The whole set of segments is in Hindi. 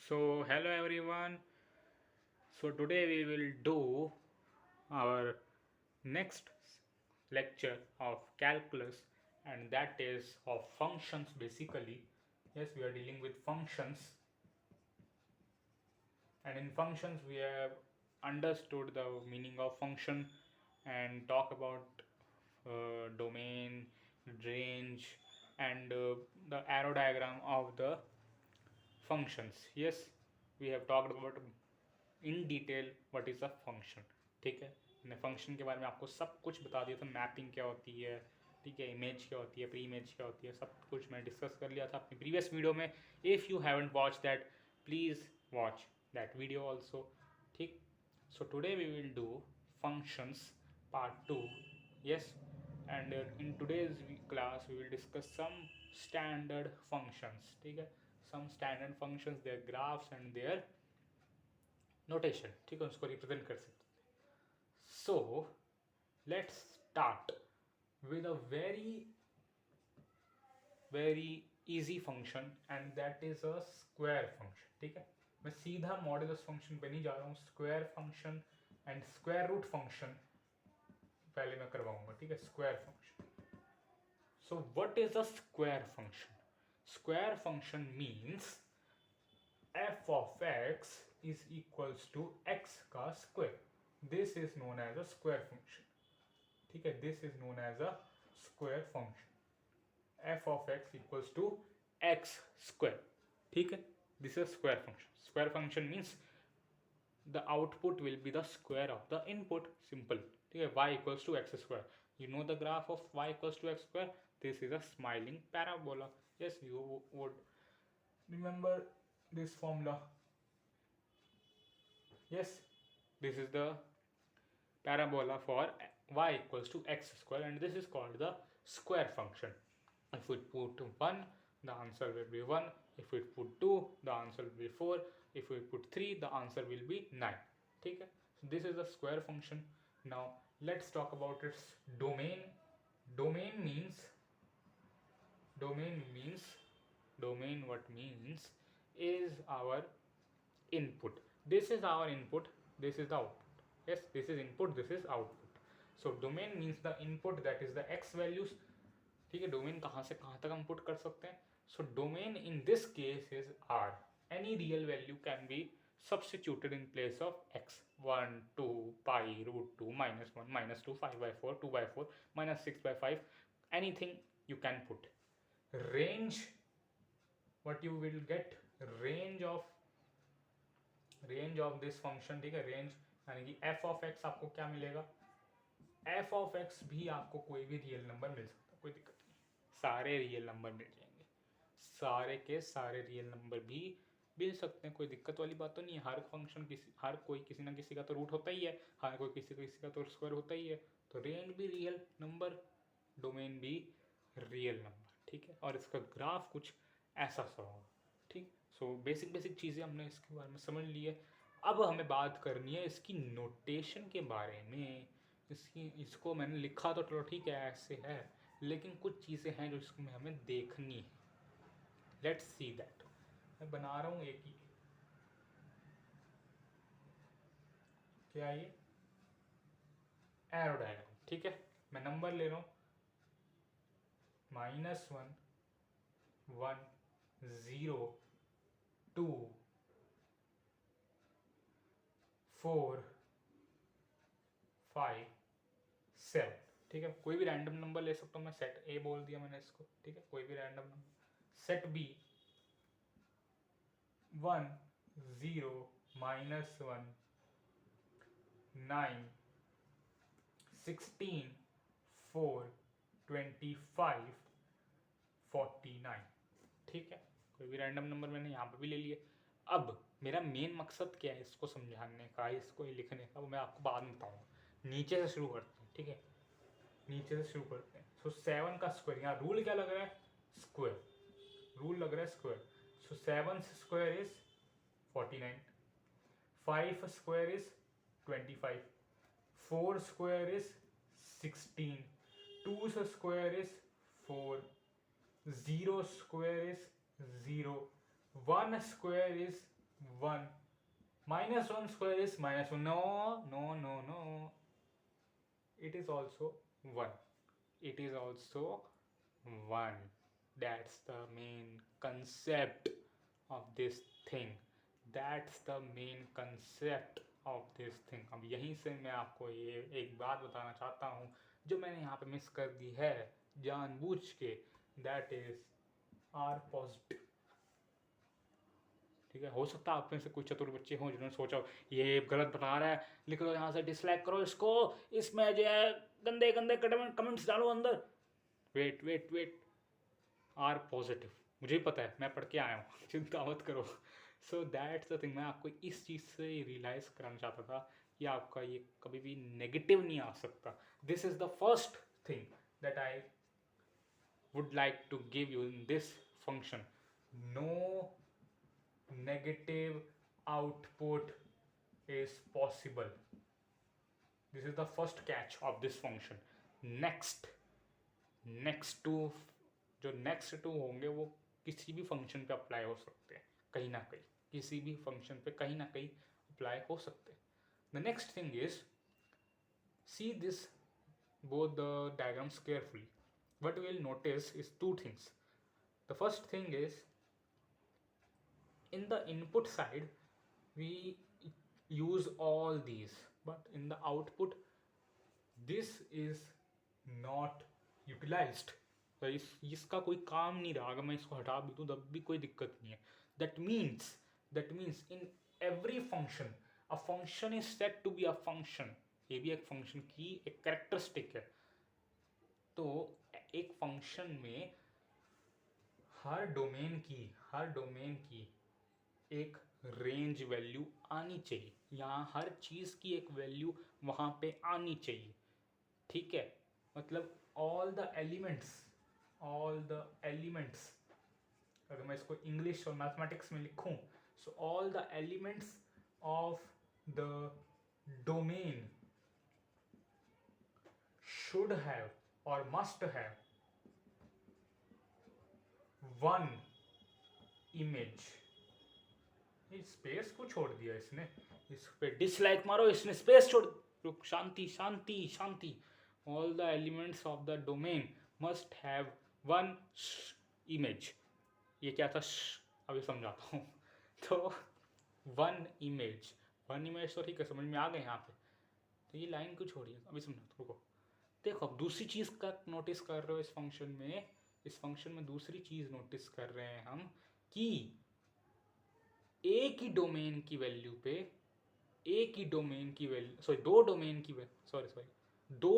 So, hello everyone. So, today we will do our next lecture of calculus, and that is of functions basically. Yes, we are dealing with functions, and in functions, we have understood the meaning of function and talk about domain, range, and the arrow diagram of the functions. Yes, we have talked about in detail what is a function. ठीक है, मैंने फंक्शन के बारे में आपको सब कुछ बता दिया था. मैपिंग क्या होती है, ठीक है, इमेज क्या होती है, प्री इमेज क्या होती है, सब कुछ मैंने डिस्कस कर लिया था अपनी प्रीवियस वीडियो में. If you haven't watch that, please watch that video also. ठीक. So today we will do functions part 2. Yes, and in today's class we will discuss some standard functions. ठीक है, some standard functions, their graphs and their notation. ठीक है, उसको रिप्रेजेंट कर सकते हैं. So let's start with a very very easy function, and that is a square function. ठीक है, मैं सीधा मॉडुलस फंक्शन पे नहीं जा रहा हूँ. Square function and square root function पहले मैं करवाऊंगा. ठीक है, square function. So what is a square function? Square function means f of x is equals to x का square. This is known as a square function. ठीक है, this is known as a square function. f of x equals to x square. ठीक है, this is a square function. Square function means the output will be the square of the input. Simple. ठीक है, y equals to x square. You know the graph of y equals to x square. This is a smiling parabola. Yes, you would remember this formula. Yes, this is the parabola for y equals to x square, and this is called the square function. If we put 1, the answer will be 1. If we put 2, the answer will be 4. If we put 3, the answer will be 9. ठीक है, so this is the square function. Now let's talk about its domain. Domain means domain what means is our input. This is our input, this is the output. Yes, this is input, this is output. So domain means the input, that is the x values. ठीक है, डोमेन कहाँ से कहाँ तक हम पुट कर सकते हैं. So domain in this case is R. Any real value can be substituted in place of x. 1 2 pi root 2 -1 -2 5/4 2/4 -6/5, anything you can put. Range, what you will get, range of this function. ठीक है, रेंज यानी कि f of x आपको क्या मिलेगा. f of x भी आपको कोई भी रियल नंबर मिल सकता है, कोई दिक्कत नहीं. सारे रियल नंबर मिल जाएंगे, सारे के सारे रियल नंबर भी मिल सकते हैं, कोई दिक्कत वाली बात तो नहीं है. हर फंक्शन हर कोई किसी ना किसी का तो रूट होता ही है, हर कोई किसी का तो स्क्वायर होता ही है. तो रेंज भी रियल नंबर, डोमेन भी रियल नंबर. ठीक है, और इसका ग्राफ कुछ ऐसा सा होगा. ठीक, सो बेसिक बेसिक चीज़ें हमने इसके बारे में समझ ली है. अब हमें बात करनी है इसकी नोटेशन के बारे में. इसको मैंने लिखा तो चलो ठीक है ऐसे है, लेकिन कुछ चीज़ें हैं जो इसमें हमें देखनी है. Let's see that. मैं बना रहा हूँ एक ही, क्या ये एरो डायग्राम. ठीक है, मैं नंबर ले रहा हूँ -1 1 0 2 4 5 7. ठीक है, कोई भी रैंडम नंबर ले सकता हूँ मैं. सेट ए बोल दिया मैंने इसको. ठीक है, कोई भी रैंडम नंबर. Set B 1 0 -1 9 16 4 25 49. ठीक है, कोई भी रैंडम नंबर मैंने यहाँ पे भी ले लिए. अब मेरा मेन मकसद क्या है इसको समझाने का, इसको लिखने का, वो मैं आपको बाद में बताऊँगा. नीचे से शुरू करते हैं. ठीक है, नीचे से शुरू करते हैं. सो 7 का स्क्वायर, यहाँ रूल क्या लग रहा है, स्क्वायर. रूल लग रहा है square. So 7 square is 49, 5 square is 25, 4 square is 16, 2 square is 4, 0 square is 0, 1 square is 1. Minus 1 square is minus 1. No, no, no, no. It is also 1. It is also 1. That's the main concept of this thing. That's the main concept of this thing. अब यहीं से मैं आपको ये एक बात बताना चाहता हूँ जो मैंने यहाँ पे मिस कर दी है जानबूझ के. That is R positive. ठीक है, हो सकता है आप में से कुछ चतुर बच्चे हों जिन्होंने सोचा ये गलत बता रहा है, लिख लो यहाँ से डिसलाइक करो इसको, इसमें जो है गंदे गंदे कमेंट्स डालो अंदर. Wait wait wait, R positive. मुझे भी पता है, मैं पढ़ के आया हूँ, चिंता मत करो. So that's the thing. मैं आपको इस चीज़ से रियलाइज़ कराना चाहता था कि आपका ये कभी भी नेगेटिव नहीं आ सकता. This is the first thing that I would like to give you in this function. No negative output is possible. This is the first catch of this function. next two, जो next two होंगे वो किसी भी फंक्शन पे अप्लाई हो सकते हैं कहीं ना कहीं, किसी भी फंक्शन पे कहीं ना कहीं अप्लाई हो सकते हैं. The next thing is, see this both the diagrams carefully. What we will notice is two things. The first thing is, in the input side we use all these, but in the output this is not utilized. तो इसका कोई काम नहीं रहा. अगर मैं इसको हटा भी दूँ तब भी कोई दिक्कत नहीं है. that means in every function a function is said to be a function. ये भी एक फंक्शन की एक कैरेक्टरिस्टिक है. तो एक फंक्शन में हर डोमेन की एक रेंज वैल्यू आनी चाहिए. यहाँ हर चीज़ की एक वैल्यू वहाँ पे आनी चाहिए. ठीक है, मतलब ऑल द एलिमेंट्स, अगर मैं इसको इंग्लिश और मैथमेटिक्स में लिखूं, so all the elements of the domain should have or must have one image. Space को छोड़ दिया इसने, इस पे डिसलाइक मारो. इसने स्पेस छोड़. रुक, शांति शांति शांति. All the elements of the domain must have one image. ये क्या था, अभी समझाता हूँ. तो वन इमेज तो ठीक है, समझ में आ गए यहाँ पे. तो ये लाइन को छोड़िए, अभी समझाता हूँ. रुको, देखो अब दूसरी चीज़ का नोटिस कर रहे हो इस फंक्शन में दूसरी चीज़ नोटिस कर रहे हैं हम कि एक ही डोमेन की वैल्यू पे दो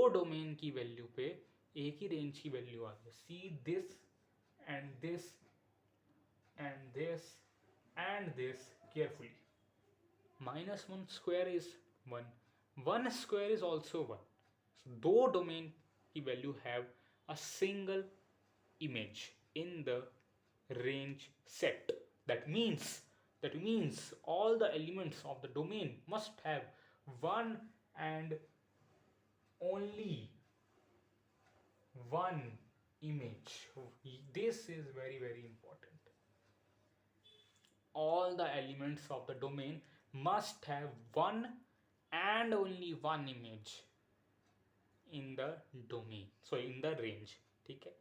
डोमेन की वैल्यू पे एक ही रेंज की वैल्यू आ रही है. See this and this and this and this carefully. -1 square is 1, 1 square is also 1. दो डोमेन की value have a single image in the range set. That means all the elements of the domain must have one and only one image. This is very, very important. All the elements of the domain must have one and only one image in the domain, so in the range. ठीक है,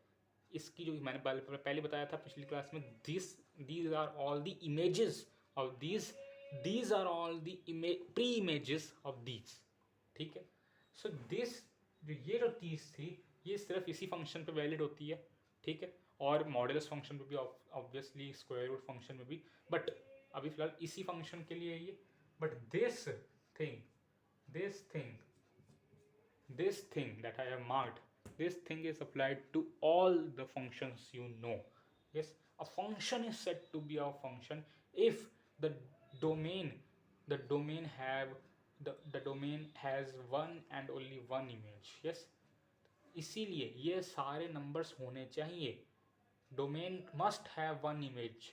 इसकी जो मैंने पहले बताया था पिछली क्लास में, these are all the images of these are all the pre images of these. ठीक है, सो दिस ये जो चीज़ थी ये सिर्फ इसी फंक्शन पे वैलिड होती है. ठीक है, और मॉडुलस फंक्शन पे भी, ऑब्वियसली स्क्वायर रूट फंक्शन में भी, बट अभी फिलहाल इसी फंक्शन के लिए ये. But this thing that I have marked, this thing is applied to all the functions you know. Yes, a function is said to be a function if the domain has one and only one image. Yes, इसीलिए ये सारे नंबर्स होने चाहिए. Domain must have one image.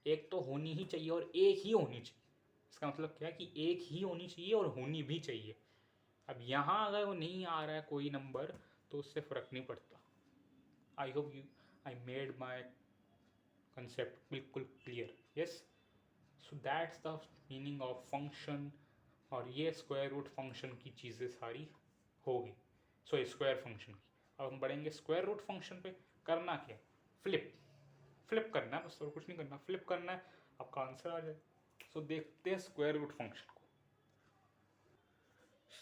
एक तो होनी ही चाहिए और एक ही होनी चाहिए. इसका मतलब क्या है कि एक ही होनी चाहिए और होनी भी चाहिए. अब यहाँ अगर वो नहीं आ रहा है कोई नंबर तो उससे फ़र्क नहीं पड़ता. आई मेड माई कंसेप्ट बिल्कुल clear. Yes, so that's the meaning of function. और ये स्क्वायर रूट फंक्शन की चीज़ें सारी हो गई। सो स्क्वायर फंक्शन की अब हम बढ़ेंगे स्क्वायर रूट फंक्शन पे। करना क्या, फ्लिप करना है बस, और कुछ नहीं करना, फ्लिप करना है, आपका आंसर आ जाए। सो देखते हैं स्क्वायर रूट फंक्शन को।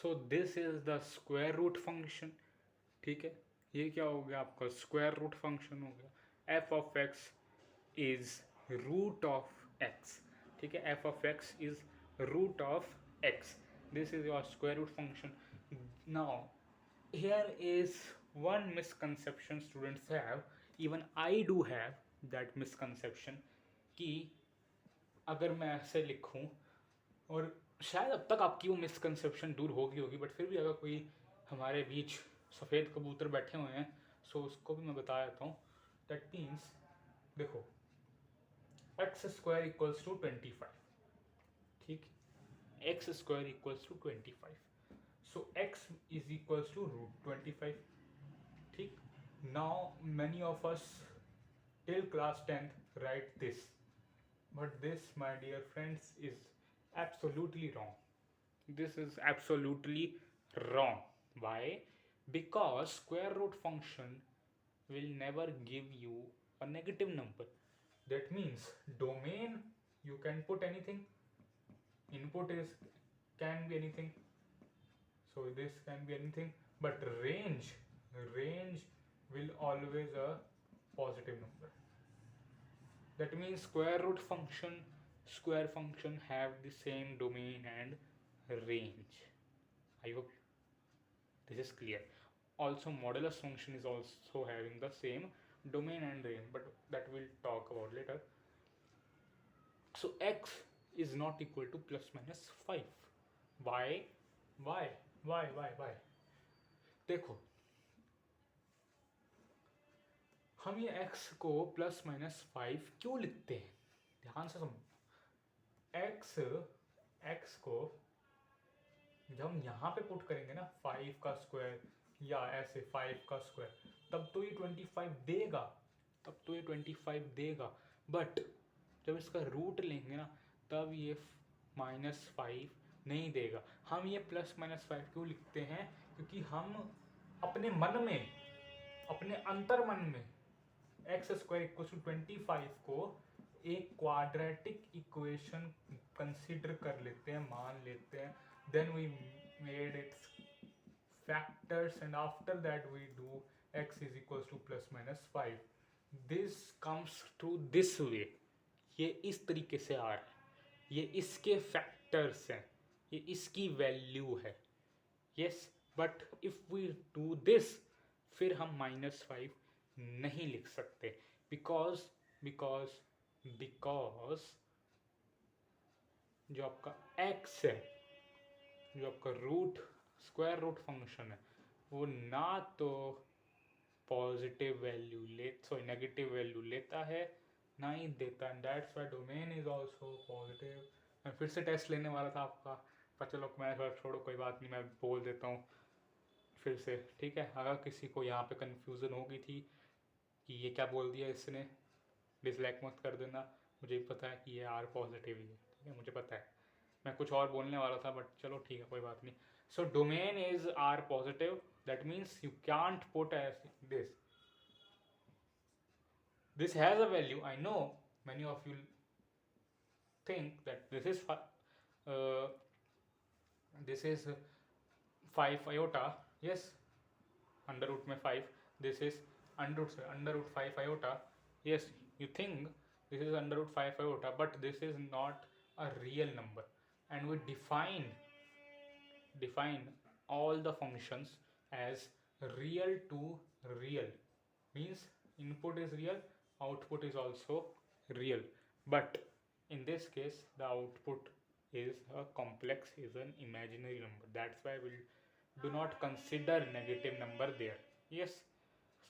So this is the square root function. ठीक है, ये क्या हो गया आपका स्क्वायर रूट फंक्शन हो गया। F of X is root of X. ठीक है, F of X is root of X. This is your square root function. Now here is one misconception students have, even I do have that misconception, कि अगर मैं ऐसे लिखूं, और शायद अब तक आपकी वो मिसकंसेप्शन दूर होगी, बट फिर भी अगर कोई हमारे बीच सफ़ेद कबूतर बैठे हुए हैं सो उसको भी मैं बता देता हूँ। दैट मीन्स देखो, एक्स स्क्वायर इक्वल्स टू 25। ठीक, X square equals to 25। So X is equals to root 25। ठीक, now many of us till class 10th write this, but this my dear friends is absolutely wrong. This is absolutely wrong. Why? Because square root function will never give you a negative number. That means domain, you can put anything, input is can be anything, so this can be anything, but range will always a positive number. That means square function have the same domain and range. I hope this is clear. Also modulus function is also having the same domain and range, but that we'll talk about later. So x is not equal to plus minus 5. Why? Why? देखो, हम ये x को प्लस माइनस 5 क्यों लिखते हैं, ध्यान से समझो। x को जब हम यहाँ पे पुट करेंगे ना 5 का स्क्वायर या ऐसे 5 का स्क्वायर, तब तो ये 25 देगा, बट जब इसका रूट लेंगे ना तब ये -5 नहीं देगा। हम ये प्लस माइनस 5 क्यों लिखते हैं, क्योंकि हम अपने मन में, अपने अंतर मन में एक्स स्क्वायर इक्वल टू 25 को एक क्वाड्रेटिक इक्वेशन कंसिडर कर लेते हैं, मान लेते हैं। Then we made its factors, and after that we do x is equals to plus minus 5. this comes to this way, ये इस तरीके से आ रहा है, ये इसके फैक्टर्स हैं, ये इसकी वैल्यू है। Yes, but if we do this फिर हम -5 नहीं लिख सकते, बिकॉज जो आपका x है, जो आपका रूट स्क्वायर रूट फंक्शन है, वो ना तो पॉजिटिव वैल्यू नेगेटिव वैल्यू लेता है, ना ही देता है। That's why domain is also positive. मैं फिर से टेस्ट लेने वाला था आपका, पर चलो मैं थोड़ा छोड़ो, कोई बात नहीं, मैं बोल देता हूँ फिर से। ठीक है, अगर किसी को यहाँ पे कन्फ्यूज़न हो गई थी कि ये क्या बोल दिया इसने, डिसलाइक मत कर देना, मुझे पता है कि ये आर पॉजिटिव ही है। ठीक है, मुझे पता है, मैं कुछ और बोलने वाला था, बट चलो ठीक है, कोई बात नहीं। So domain is R positive, that means you can't put as this has a value. I know many of you think that this is 5 iota. Yes, under root में 5, this is under root 5 iota. Yes, you think this is under root 5 iota, but this is not a real number, and we define all the functions as real to real, means input is real, output is also real, but in this case the output is a complex, is an imaginary number. That's why we do not consider negative number there. Yes,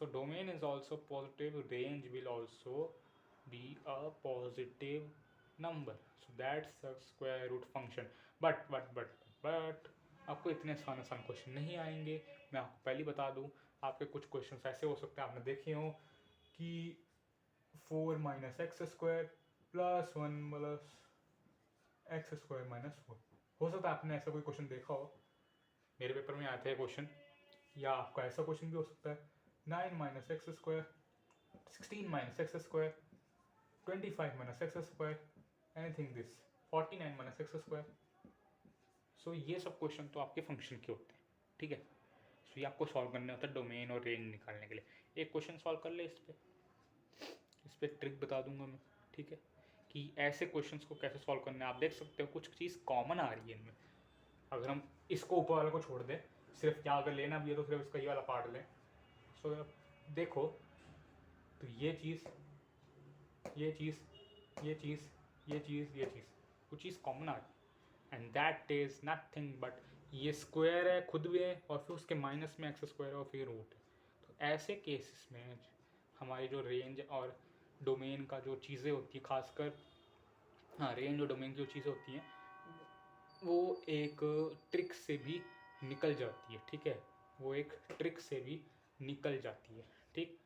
so domain is also positive, range will also be a positive number. So that's the square root function. but आपको इतने आसान क्वेश्चन नहीं आएंगे, मैं आपको पहले बता दूं। आपके कुछ क्वेश्चन ऐसे हो सकते हैं, आपने देखे हो कि 4 - x² +1 + एक्स स्क्वायर माइनस 4। हो सकता है आपने ऐसा कोई क्वेश्चन देखा हो, मेरे पेपर में आते हैं क्वेश्चन, या आपका ऐसा क्वेश्चन भी हो सकता है 9 minus x square, 16 minus x square, 25 minus x square, anything this, 49 minus x square. So ये सब क्वेश्चन तो आपके फंक्शन के होते हैं, ठीक है। सो ये आपको सॉल्व करने होता है डोमेन और रेंज निकालने के लिए। एक क्वेश्चन सॉल्व कर ले, इस पर ट्रिक बता दूंगा मैं, ठीक है, कि ऐसे क्वेश्चंस को कैसे सॉल्व करना है। आप देख सकते हो कुछ चीज़ कॉमन आ रही है इनमें। अगर हम इसको ऊपर वाले को छोड़ दें, सिर्फ क्या अगर लेना भी है तो सिर्फ इसका ये वाला पार्ट लें। सो देखो, तो ये चीज़, ये चीज़, ये चीज़, ये चीज़, ये चीज़, कुछ चीज़ कॉमन आ रही है, and that is nothing but ये स्क्वायर है खुद भी है, और फिर उसके माइनस में एक्स स्क्वायर और फिर रूट है। तो ऐसे केसेस में हमारी जो रेंज और डोमेन का जो चीज़ें होती है, खासकर हाँ रेंज और डोमेन की जो चीज़ें होती हैं वो एक ट्रिक से भी निकल जाती है, ठीक है। वो एक ट्रिक से भी निकल जाती है, ठीक।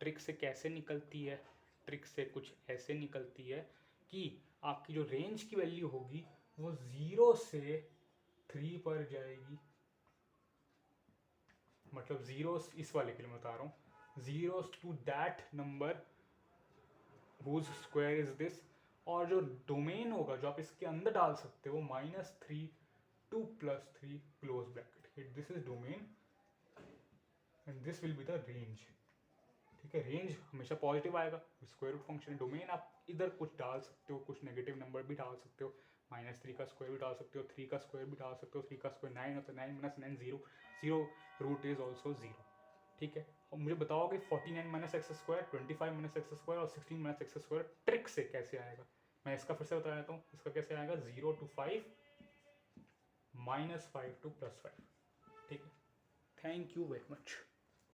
ट्रिक से कैसे निकलती है? ट्रिक से कुछ ऐसे निकलती है कि आपकी जो रेंज की वैल्यू होगी वो 0 से 3 पर जाएगी। मतलब 0 इस वाले के लिए मैं बता रहा हूँ, 0 to that number whose square is this. और जो डोमेन होगा जो आप इसके अंदर डाल सकते हो, -3 to +3 close bracket, this is domain and this will be the range, ठीक है। रेंज हमेशा पॉजिटिव आएगा, स्क्वायर रूट फंक्शन। डोमेन आप इधर कुछ डाल सकते हो, कुछ नेगेटिव नंबर भी डाल सकते हो, -3 का स्क्वायर भी डाल सकते हो, 3 का स्क्वायर भी डाल सकते हो, 3 का स्क्वायर 9 होता है, 9 माइनस 9 0, 0 रूट इज ऑल्सो 0, ठीक है। और मुझे बताओगे 49 minus x square, 25 minus x square और 16 माइनस एक्स स्क्वायर ट्रिक से कैसे आएगा? मैं इसका फिर से बता देता हूँ, इसका कैसे आएगा, 0 to 5 -5 to +5, ठीक है। Thank you very much.